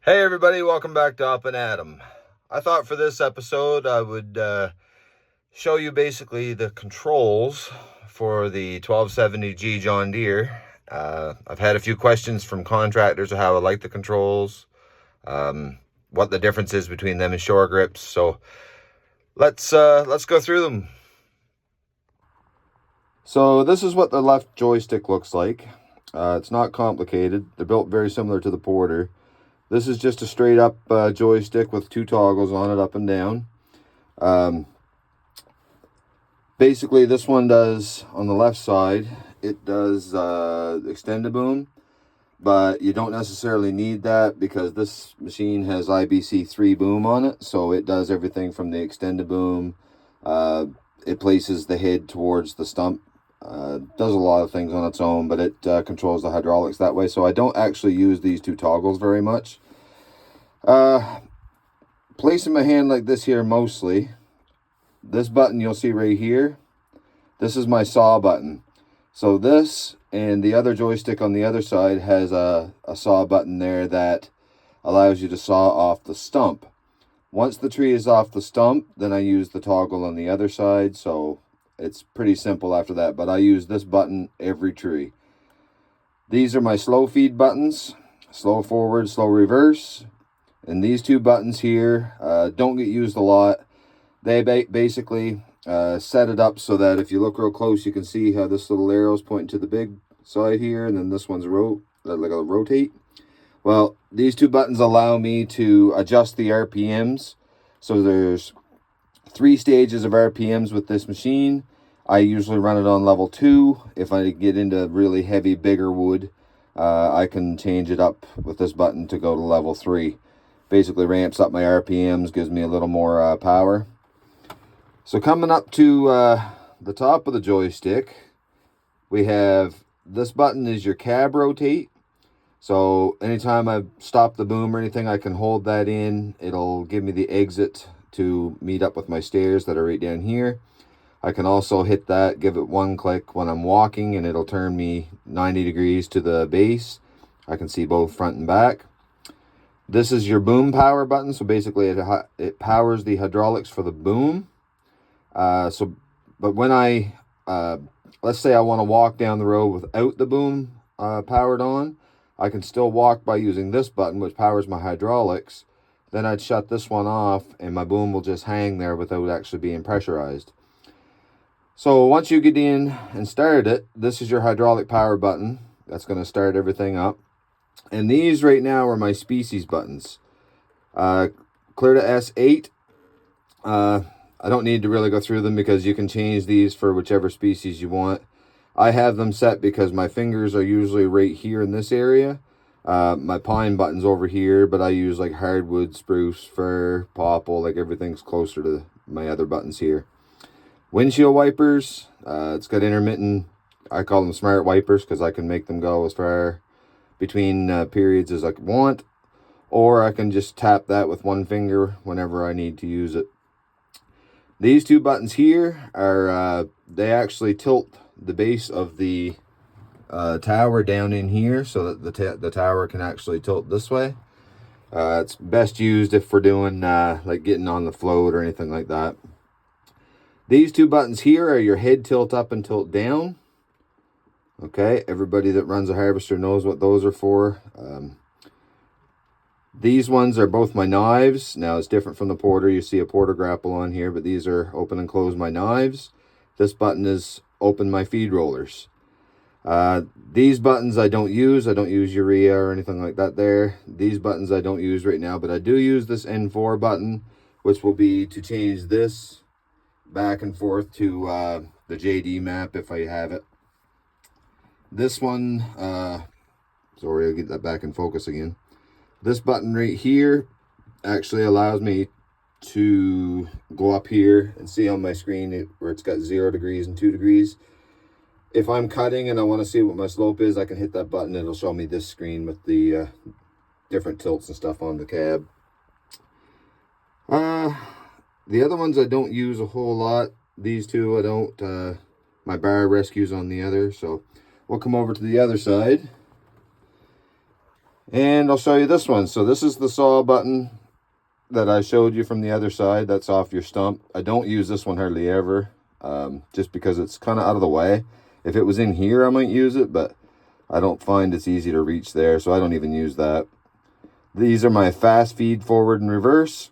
Hey everybody, welcome back to Up and Adam. I thought for this episode I would show you basically the controls for the 1270G John Deere. I've had a few questions from contractors of how I like the controls, what the difference is between them and shore grips. So let's go through them. So this is what the left joystick looks like. It's not complicated. They're built very similar to the Porter. This is just a straight up joystick with two toggles on it, up and down. Basically, this one does, on the left side, it does extend a boom, but you don't necessarily need that because this machine has IBC3 boom on it, so it does everything from the extended boom. It places the head towards the stump. Does a lot of things on its own, but it controls the hydraulics that way, so I don't actually use these two toggles very much. Placing my hand like this here mostly, this button you'll see right here, this is my saw button. So this and the other joystick on the other side has a saw button there that allows you to saw off the stump. Once the tree is off the stump, then I use the toggle on the other side, so it's pretty simple after that, but I use this button every tree. These are my slow feed buttons, slow forward, slow reverse. And these two buttons here don't get used a lot. They basically set it up so that if you look real close, you can see how this little arrow is pointing to the big side here, and then this one's like a rotate. Well, these two buttons allow me to adjust the RPMs. So there's 3 stages of RPMs with this machine. I usually run it on level 2. If I get into really heavy, bigger wood, I can change it up with this button to go to level 3. Basically ramps up my RPMs, gives me a little more power. So coming up to the top of the joystick, we have this button is your cab rotate. So anytime I stop the boom or anything, I can hold that in. It'll give me the exit to meet up with my stairs that are right down here. I can also hit that, give it one click when I'm walking, and it'll turn me 90 degrees to the base. I can see both front and back. This is your boom power button. So basically it powers the hydraulics for the boom. But when I, let's say I want to walk down the road without the boom powered on, I can still walk by using this button, which powers my hydraulics. Then I'd shut this one off and my boom will just hang there without actually being pressurized. So once you get in and start it, this is your hydraulic power button. That's going to start everything up. And these right now are my species buttons. Clear to S8. I don't need to really go through them because you can change these for whichever species you want. I have them set because my fingers are usually right here in this area. My pine button's over here, but I use like hardwood, spruce, fir, popple, like everything's closer to my other buttons here. Windshield wipers, it's got intermittent, I call them smart wipers because I can make them go as far between periods as I want, or I can just tap that with one finger whenever I need to use it. These two buttons here are, they actually tilt the base of the tower down in here so that the tower can actually tilt this way. It's best used if we're doing like getting on the float or anything like that. These two buttons here are your head tilt up and tilt down. Okay, everybody that runs a harvester knows what those are for. These ones are both my knives. Now it's different from the Porter. You see a Porter grapple on here, but these are open and close my knives. This button is open my feed rollers. These buttons I don't use. I don't use urea or anything like that there. These buttons I don't use right now, but I do use this N4 button, which will be to change this back and forth to the JD map if I have it. This one, sorry, I'll get that back in focus again. This button right here actually allows me to go up here and see on my screen where it's got 0 degrees and 2 degrees. If I'm cutting and I want to see what my slope is, I can hit that button. It'll show me this screen with the different tilts and stuff on the cab. The other ones I don't use a whole lot. These two I don't. My bar rescue's on the other, so we'll come over to the other side. And I'll show you this one. So this is the saw button that I showed you from the other side. That's off your stump. I don't use this one hardly ever, just because it's kind of out of the way. If it was in here, I might use it, but I don't find it's easy to reach there, so I don't even use that. These are my fast feed forward and reverse.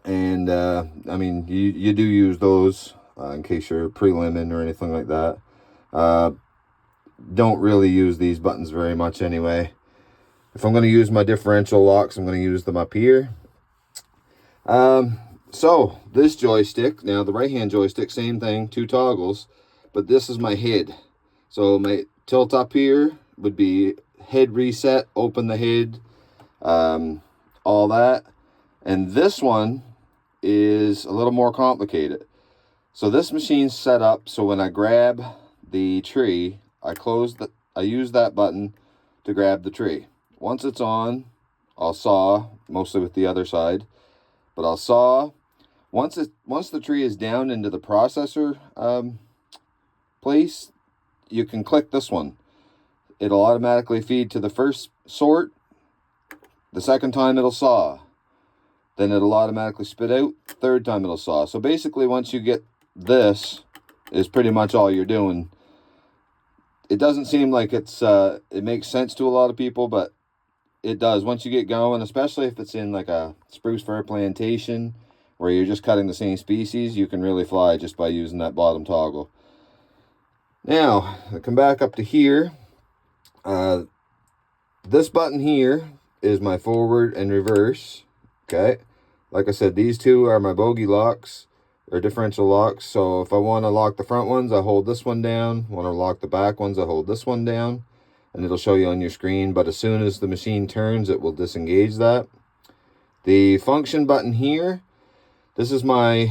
And I mean, you do use those in case you're pre-limbing or anything like that. Don't really use these buttons very much anyway. If I'm going to use my differential locks, I'm going to use them up here. So this joystick, now the right hand joystick, same thing, 2 toggles, but this is my head. So my tilt up here would be head reset, open the head, all that. And this one is a little more complicated. So this machine's set up so when I grab the tree, I use that button to grab the tree. Once it's on, I'll saw, mostly with the other side, but I'll saw. Once the tree is down into the processor place, you can click this one. It'll automatically feed to the first sort. The second time it'll saw. Then it'll automatically spit out. Third time it'll saw. So basically once you get this, is pretty much all you're doing. It doesn't seem like it makes sense to a lot of people, but it does. Once you get going, especially if it's in like a spruce fir plantation where you're just cutting the same species, you can really fly just by using that bottom toggle. Now, I come back up to here. This button here is my forward and reverse. Okay, like I said, these two are my bogey locks, or differential locks. So if I want to lock the front ones, I hold this one down. Want to lock the back ones, I hold this one down, and it'll show you on your screen. But as soon as the machine turns, it will disengage that. The function button here, this is my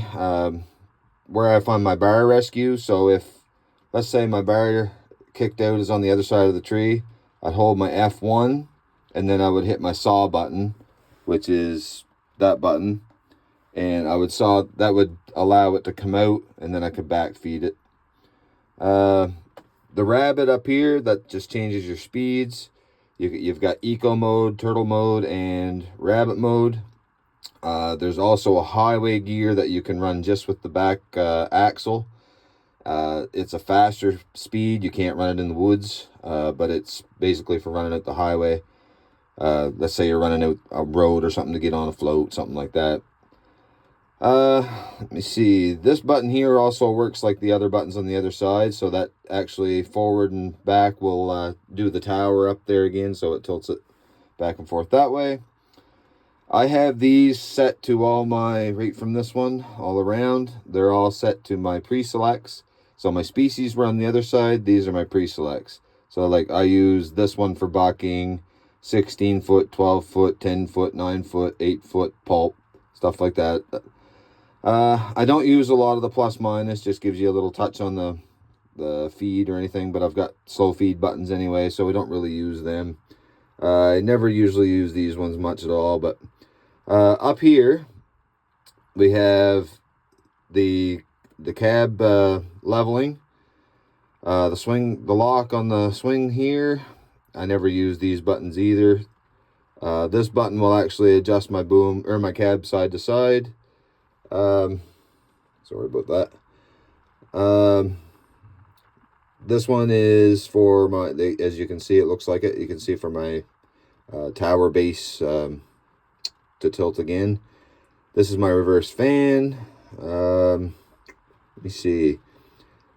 where I find my bar rescue. So if, let's say my bar kicked out is on the other side of the tree, I'd hold my F1 and then I would hit my saw button, which is that button, and I would saw. That would allow it to come out, and then I could back feed it. The rabbit up here, that just changes your speeds. You've got eco mode, turtle mode, and rabbit mode. There's also a highway gear that you can run just with the back axle. It's a faster speed. You can't run it in the woods, but it's basically for running out the highway. Let's say you're running out a road or something to get on a float, something like that. Let me see. This button here also works like the other buttons on the other side, so that actually forward and back will do the tower up there again, so it tilts it back and forth that way. I have these set to all my, right from this one, all around. They're all set to my pre-selects. So my species were on the other side. These are my pre-selects. So like I use this one for bucking, 16 foot, 12 foot, 10 foot, 9 foot, 8 foot pulp, stuff like that. I don't use a lot of the plus minus, just gives you a little touch on the feed or anything, but I've got slow feed buttons anyway, so we don't really use them. I never usually use these ones much at all, but up here we have the cab leveling, the lock on the swing here. I never use these buttons either. This button will actually adjust my boom or my cab side to side. Sorry about that. This one is for my, as you can see, it looks like it. You can see for my tower base to tilt again. This is my reverse fan. Let me see.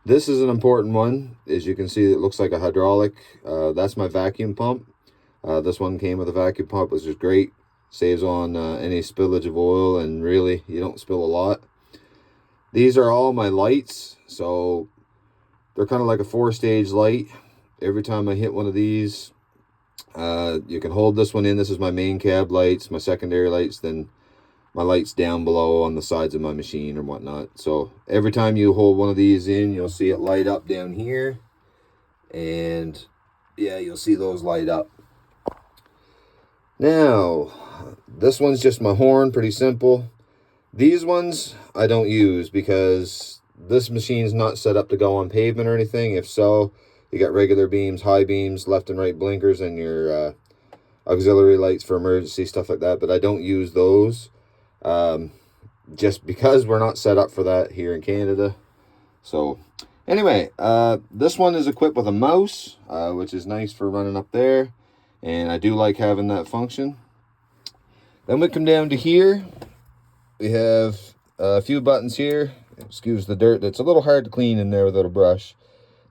This is an important one. As you can see, it looks like a hydraulic. That's my vacuum pump. This one came with a vacuum pump, which is great. Saves on any spillage of oil, and really, you don't spill a lot. These are all my lights, so they're kind of like a 4-stage light. Every time I hit one of these, you can hold this one in. This is my main cab lights, my secondary lights, then my lights down below on the sides of my machine or whatnot. So every time you hold one of these in, you'll see it light up down here, and yeah, you'll see those light up. Now, this one's just my horn, pretty simple. These ones I don't use because this machine's not set up to go on pavement or anything. If so, you got regular beams, high beams, left and right blinkers, and your auxiliary lights for emergency, stuff like that, but I don't use those just because we're not set up for that here in Canada. So anyway, this one is equipped with a mouse, which is nice for running up there, and I do like having that function. Then we come down to here. We have a few buttons here. Excuse the dirt. It's a little hard to clean in there without a brush.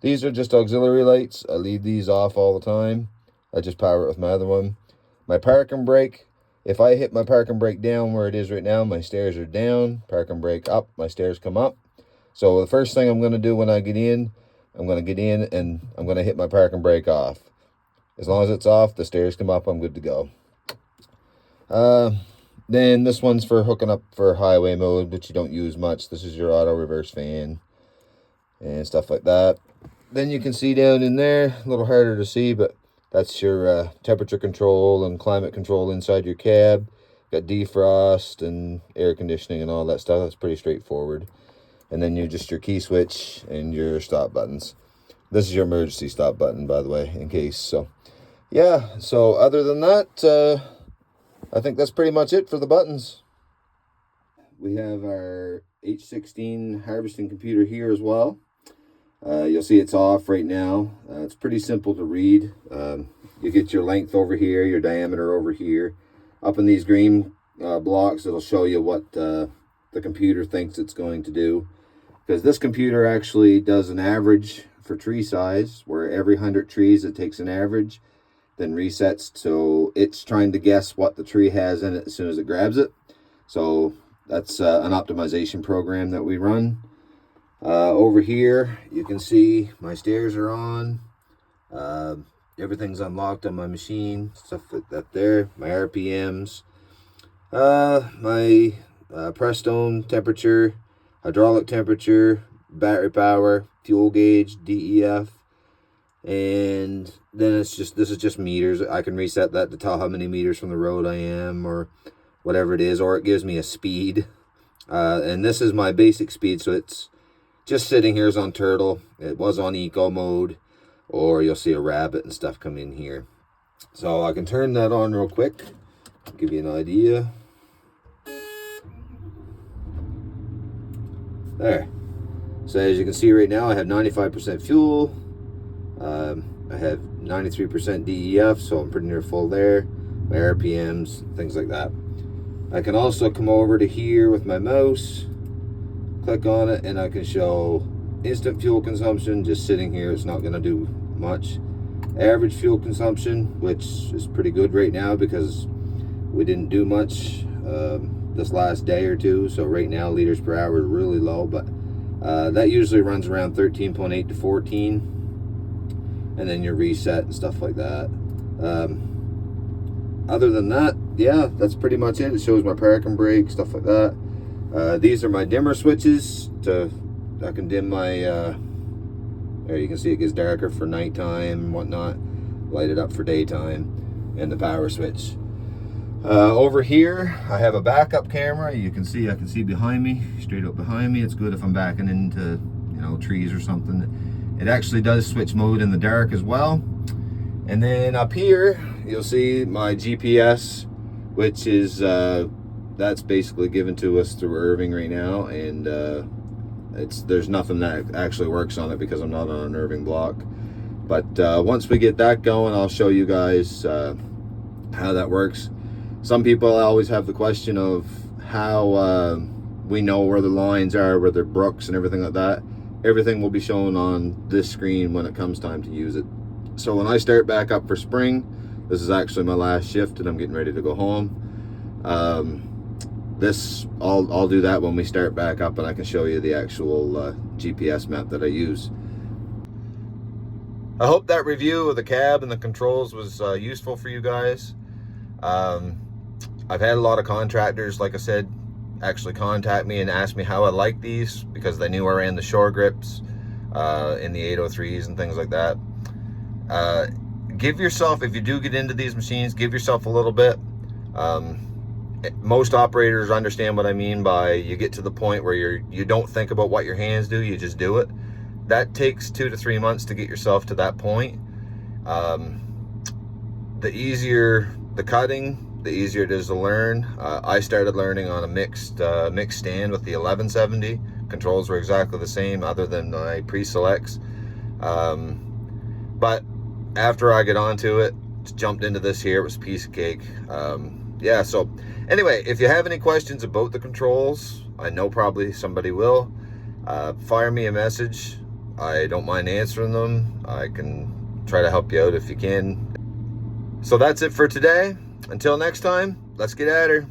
These are just auxiliary lights. I leave these off all the time. I just power it with my other one. My park and brake. If I hit my park and brake down where it is right now, my stairs are down. Park and brake up, my stairs come up. So the first thing I'm going to do when I get in, I'm going to get in and I'm going to hit my park and brake off. As long as it's off, the stairs come up, I'm good to go. Then this one's for hooking up for highway mode, which you don't use much. This is your auto reverse fan and stuff like that. Then you can see down in there, a little harder to see, but that's your temperature control and climate control inside your cab. Got defrost and air conditioning and all that stuff. That's pretty straightforward. And then you're just your key switch and your stop buttons. This is your emergency stop button, by the way, in case. So yeah, so other than that, I think that's pretty much it for the buttons. We have our H16 harvesting computer here as well. You'll see it's off right now. It's pretty simple to read. You get your length over here, your diameter over here. Up in these green blocks, it'll show you what the computer thinks it's going to do. Because this computer actually does an average for tree size, where every 100 trees it takes an average, then resets. So it's trying to guess what the tree has in it as soon as it grabs it. So that's an optimization program that we run. Over here, you can see my stairs are on. Everything's unlocked on my machine. Stuff like that there. My RPMs. My Prestone temperature. Hydraulic temperature. Battery power. Fuel gauge. DEF. And then this is just meters. I can reset that to tell how many meters from the road I am, or whatever it is, or it gives me a speed. And this is my basic speed, so it's just sitting here is on turtle. It was on eco mode, or you'll see a rabbit and stuff come in here. So I can turn that on real quick, give you an idea. There. So as you can see right now, I have 95% fuel. I have 93% DEF, so I'm pretty near full there. My RPMs, things like that. I can also come over to here with my mouse, click on it, and I can show instant fuel consumption. Just sitting here, it's not going to do much. Average fuel consumption, which is pretty good right now because we didn't do much this last day or two. So right now, liters per hour is really low, but that usually runs around 13.8 to 14. And then your reset and stuff like that. Other than that, yeah, that's pretty much it. It shows my park and brake, stuff like that. These are my dimmer switches. I can dim my, there you can see it gets darker for nighttime and whatnot. Light it up for daytime. And the power switch. Over here, I have a backup camera. You can see, I can see behind me, straight up behind me. It's good if I'm backing into, trees or something. It actually does switch mode in the dark as well. And then up here, you'll see my GPS, which is, that's basically given to us through Irving right now. And there's nothing that actually works on it because I'm not on an Irving block. But once we get that going, I'll show you guys how that works. Some people always have the question of how we know where the lines are, where they're brooks and everything like that. Everything will be shown on this screen when it comes time to use it. So when I start back up for spring, this is actually my last shift and I'm getting ready to go home. I'll do that when we start back up and I can show you the actual GPS map that I use. I hope that review of the cab and the controls was useful for you guys. I've had a lot of contractors, like I said, actually contact me and ask me how I like these because they knew I ran the shore grips in the 803s and things like that. Give yourself, if you do get into these machines, give yourself a little bit. Most operators understand what I mean by you get to the point where you don't think about what your hands do, you just do it. That takes 2 to 3 months to get yourself to that point. The easier the cutting, the easier it is to learn. I started learning on a mixed stand with the 1170. Controls were exactly the same other than my pre-selects. But after I get onto it, jumped into this here, it was a piece of cake. Yeah, so anyway, if you have any questions about the controls, I know probably somebody will, fire me a message. I don't mind answering them. I can try to help you out if you can. So that's it for today. Until next time, let's get at her.